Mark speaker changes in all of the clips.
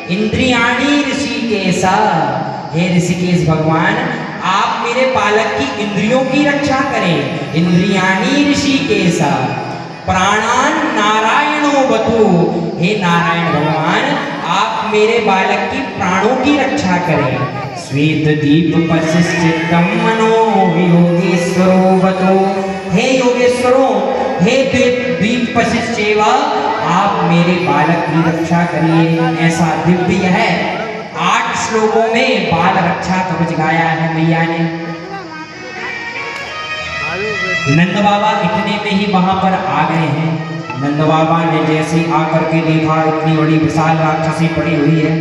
Speaker 1: इंद्रियाणी ऋषिकेश, हे ऋषिकेश भगवान आप मेरे बालक की इंद्रियों की रक्षा करें। इंद्रियाणी ऋषिकेश प्राणान नारायणो बतु, हे नारायण भगवान आप मेरे बालक की प्राणों की रक्षा करें। श्वेत दीप परिचितम मनो योगेश्वरो बतो, हे योगेश्वरों हे दीप परिचित आप मेरे बालक की रक्षा करिए। ऐसा दिव्य है 8 श्लोकों में बाल रक्षा कवच गाया है मैया ने। नंद बाबा इतने में ही वहां पर आ गए हैं। नंद बाबा ने जैसे आकर के देखा इतनी बड़ी विशाल राक्षसी पड़ी हुई है,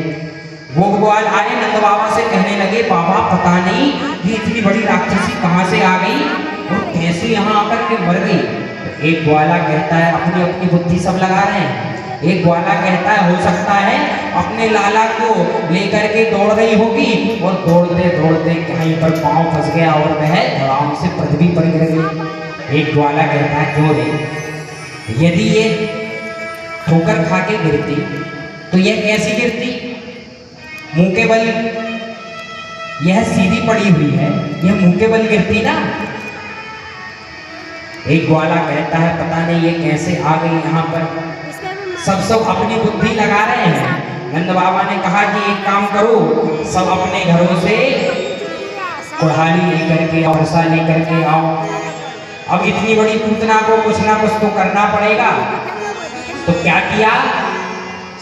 Speaker 1: भोग ग्वाल आए नंद बाबा से कहने लगे बाबा पता नहीं ये इतनी बड़ी राक्षसी कहाँ से आ गई और कैसे यहाँ आकर के मर गई। तो एक ग्वाला कहता है अपनी अपनी बुद्धि सब लगा रहे हैं। एक ग्वाला कहता है हो सकता है अपने लाला को लेकर के दौड़ रही होगी और दौड़ते दौड़ते कहीं पर पांव फंस गया और वह धड़ाम से पृथ्वी पर गिर गई। एक ग्वाला कहता है क्यों रे, यदि ये ठोकर खा के गिरती तो यह कैसी गिरती, मुंह के बल, यह सीधी पड़ी हुई है, यह मुंह के बल गिरती ना। एक ग्वाला कहता है पता नहीं ये कैसे आ गई यहाँ पर। सब अपनी बुद्धि लगा रहे हैं। नंद बाबा ने कहा कि एक काम करो सब अपने घरों से कुल्हाड़ी लेकर के और रसा लेकर के आओ। अब इतनी बड़ी पूतना को कुछ ना कुछ तो करना पड़ेगा। तो क्या किया,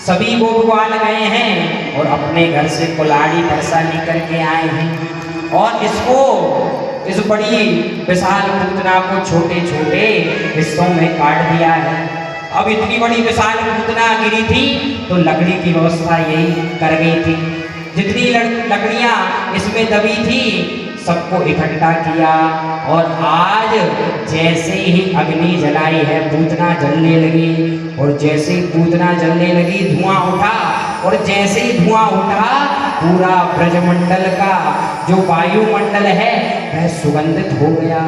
Speaker 1: सभी गोप ग्वाल गए हैं और अपने घर से कुल्हाड़ी बरसा लेकर के आए हैं और इसको इस बड़ी विशाल पूतना को छोटे छोटे हिस्सों में काट दिया है। अब इतनी बड़ी विशाल पूतना गिरी थी तो लकड़ी की व्यवस्था यही कर गई थी। जितनी लकड़ियां इसमें दबी थी सबको इकट्ठा किया और आज जैसे ही अग्नि जलाई है पूतना जलने लगी और जैसे ही पूतना जलने लगी धुआं उठा और जैसे ही धुआं उठा पूरा ब्रजमंडल का जो वायुमंडल है वह सुगंधित हो गया।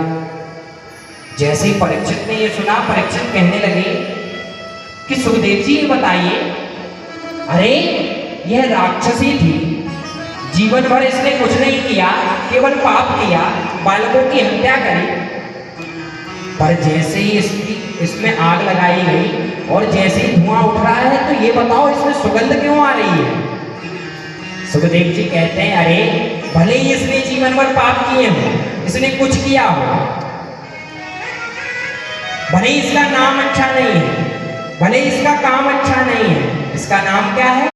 Speaker 1: जैसे ही परीक्षित ने ये सुना, परीक्षित कहने लगे कि सुखदेव जी ये बताइए, अरे यह राक्षसी थी, जीवन भर इसने कुछ नहीं किया, केवल पाप किया, बालकों की हत्या करी, पर जैसे ही इसमें आग लगाई गई और जैसे ही धुआं उठ रहा है तो ये बताओ इसमें सुगंध क्यों आ रही है। सुखदेव जी कहते हैं अरे भले ही इसने जीवन भर पाप किए हो, इसने कुछ किया हो, भले ही इसका नाम अच्छा नहीं है, भले इसका काम अच्छा नहीं है, इसका नाम क्या है।